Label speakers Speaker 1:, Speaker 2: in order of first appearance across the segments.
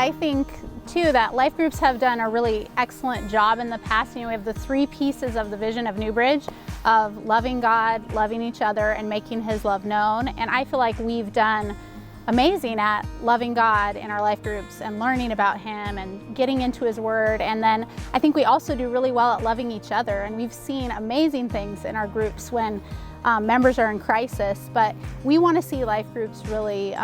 Speaker 1: I think too that life groups have done a really excellent job in the past. You know, we have the 3 pieces of the vision of Newbridge of loving God, loving each other, and making His love known. And I feel like we've done amazing at loving God in our life groups and learning about Him and getting into His Word. And then I think we also do really well at loving each other. And we've seen amazing things in our groups when members are in crisis, but we want to see life groups really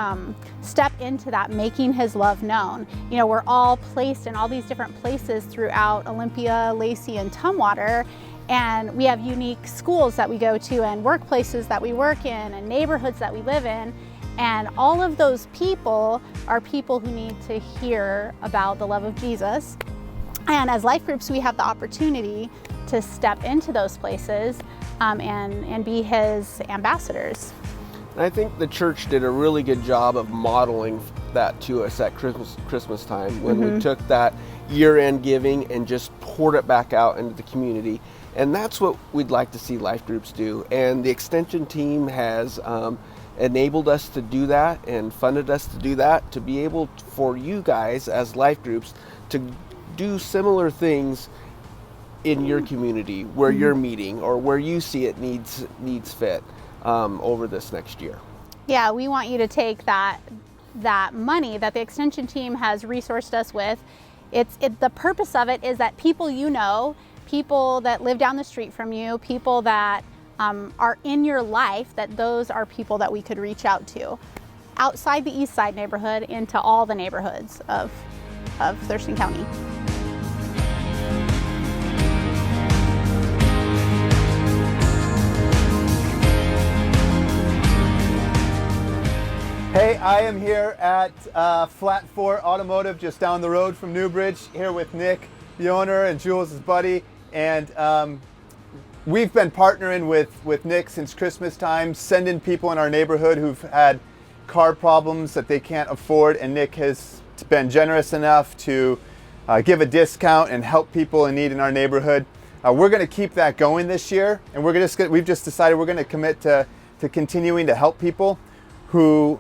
Speaker 1: step into that making His love known. You know, we're all placed in all these different places throughout Olympia, Lacey, and Tumwater, and we have unique schools that we go to and workplaces that we work in and neighborhoods that we live in. And all of those people are people who need to hear about the love of Jesus. And as life groups, we have the opportunity to step into those places and be His ambassadors.
Speaker 2: I think the church did a really good job of modeling that to us at Christmas time when we took that year-end giving and just poured it back out into the community. And that's what we'd like to see life groups do. And the extension team has enabled us to do that and funded us to do that, to be able for you guys as life groups to do similar things in your community where you're meeting or where you see it needs fit over this next year.
Speaker 1: Yeah, we want you to take that money that the extension team has resourced us with. The purpose of it is that people you know, people that live down the street from you, people that are in your life, that those are people that we could reach out to outside the East Side neighborhood into all the neighborhoods of Thurston County.
Speaker 3: Hey, I am here at Flat 4 Automotive, just down the road from Newbridge, here with Nick, the owner, and Jules, his buddy. And we've been partnering with Nick since Christmas time, sending people in our neighborhood who've had car problems that they can't afford. And Nick has been generous enough to give a discount and help people in need in our neighborhood. We're going to keep that going this year. And we've just decided we're going to commit to continuing to help people who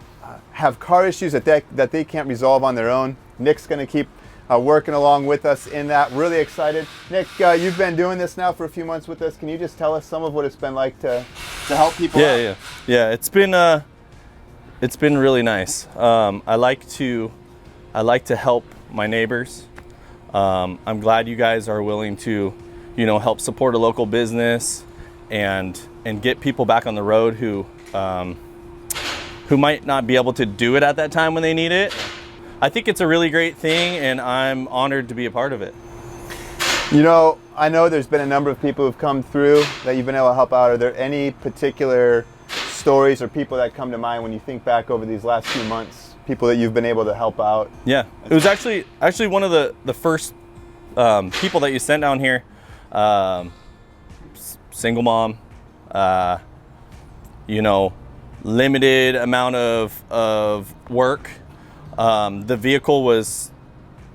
Speaker 3: have car issues that they can't resolve on their own. Nick's going to keep working along with us in that. Really excited. Nick, you've been doing this now for a few months with us. Can you just tell us some of what it's been like to help people out?
Speaker 4: Yeah. It's been really nice. I like to help my neighbors. I'm glad you guys are willing to, help support a local business and get people back on the road who might not be able to do it at that time when they need it. I think it's a really great thing, and I'm honored to be a part of it.
Speaker 3: I know there's been a number of people who've come through that you've been able to help out. Are there any particular stories or people that come to mind when you think back over these last few months, people that you've been able to help out?
Speaker 4: Yeah, it was actually one of the first people that you sent down here. Single mom, limited amount of work. The vehicle was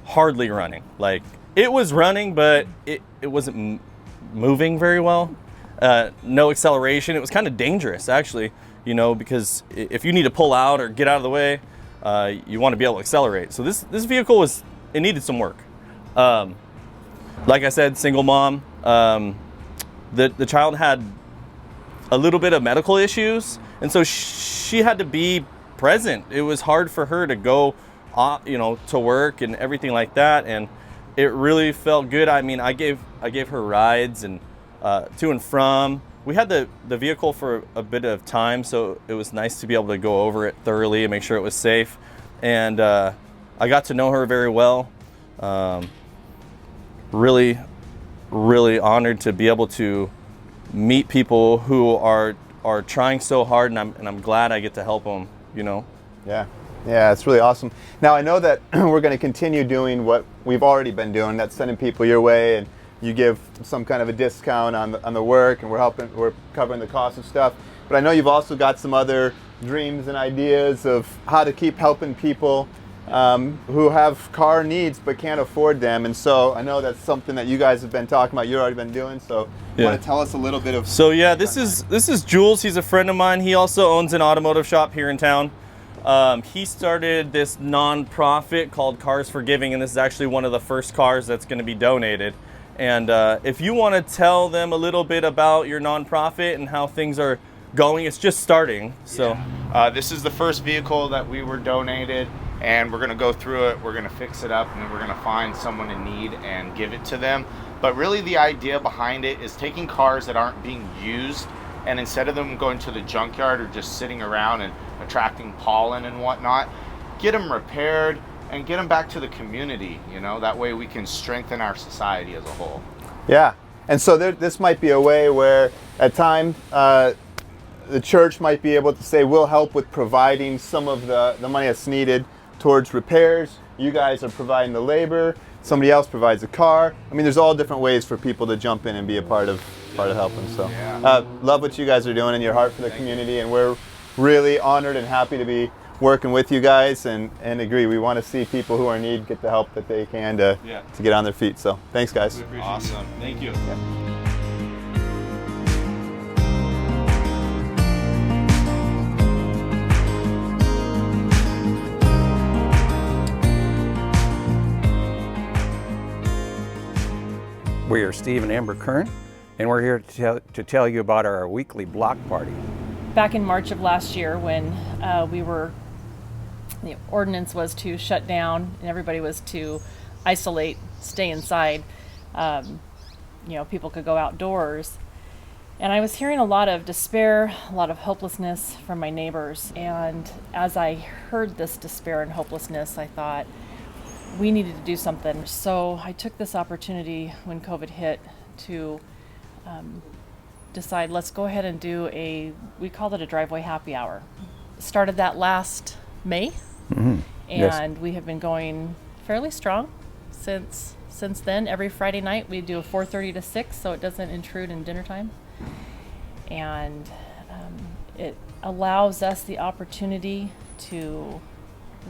Speaker 4: hardly running. Like, it was running, but it wasn't moving very well. No acceleration. It was kind of dangerous, actually, because if you need to pull out or get out of the way, you want to be able to accelerate. So this vehicle it needed some work. Like I said, single mom. The child had a little bit of medical issues, and so she had to be present. It was hard for her to go, to work and everything like that, and it really felt good. I mean, I gave her rides and to and from. We had the vehicle for a bit of time, so it was nice to be able to go over it thoroughly and make sure it was safe. And I got to know her very well. Really, really honored to be able to meet people who are trying so hard, and I'm glad I get to help them.
Speaker 3: Yeah, it's really awesome. Now, I know that we're going to continue doing what we've already been doing. That's sending people your way, and you give some kind of a discount on the work, and we're covering the cost of stuff. But I know you've also got some other dreams and ideas of how to keep helping people who have car needs but can't afford them. And so I know that's something that you guys have been talking about. You've already been doing. So you want to tell us a little bit of...
Speaker 4: So yeah, this is Jules. He's a friend of mine. He also owns an automotive shop here in town. He started this nonprofit called Cars for Giving, and this is actually one of the first cars that's going to be donated. And if you want to tell them a little bit about your nonprofit and how things are going, it's just starting. So
Speaker 5: this is the first vehicle that we were donated, and we're going to go through it. We're going to fix it up, and then we're going to find someone in need and give it to them. But really the idea behind it is taking cars that aren't being used, and instead of them going to the junkyard or just sitting around and attracting pollen and whatnot, get them repaired and get them back to the community. You know, that way we can strengthen our society as a whole.
Speaker 3: Yeah, and so this might be a way where at times the church might be able to say, we'll help with providing some of the money that's needed towards repairs. You guys are providing the labor. Somebody else provides a car. I mean, there's all different ways for people to jump in and be a part of helping. So, love what you guys are doing and your heart for the community, and we're really honored and happy to be working with you guys. And agree, we want to see people who are in need get the help that they can to get on their feet. So, thanks, guys.
Speaker 5: Awesome.
Speaker 4: Thank you.
Speaker 3: Yeah.
Speaker 6: We are Steve and Amber Kern, and we're here to tell you about our weekly block party.
Speaker 7: Back in March of last year, when the ordinance was to shut down and everybody was to isolate, stay inside, people could go outdoors. And I was hearing a lot of despair, a lot of hopelessness from my neighbors. And as I heard this despair and hopelessness, I thought, we needed to do something. So I took this opportunity when COVID hit to decide, let's go ahead and do we called it a driveway happy hour. Started that last May, and
Speaker 6: Yes.
Speaker 7: we have been going fairly strong since then. Every Friday night we do a 4:30 to 6, so it doesn't intrude in dinner time. And it allows us the opportunity to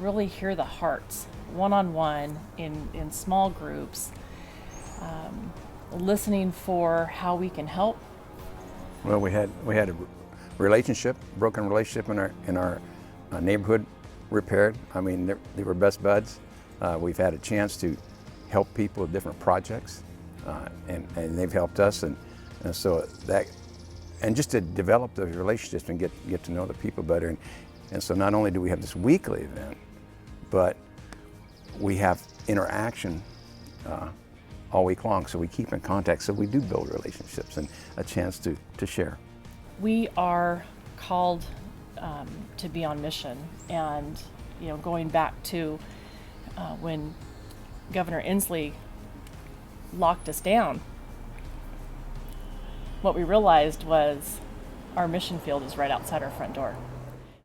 Speaker 7: really hear the hearts one-on-one in small groups, listening for how we can help.
Speaker 6: Well, we had a broken relationship in our neighborhood repaired. I mean, they were best buds. We've had a chance to help people with different projects, and they've helped us, and so that, and just to develop those relationships and get to know the people better. And so not only do we have this weekly event, but we have interaction all week long, so we keep in contact, so we do build relationships and a chance to share.
Speaker 7: We are called to be on mission, and going back to when Governor Inslee locked us down, what we realized was our mission field is right outside our front door.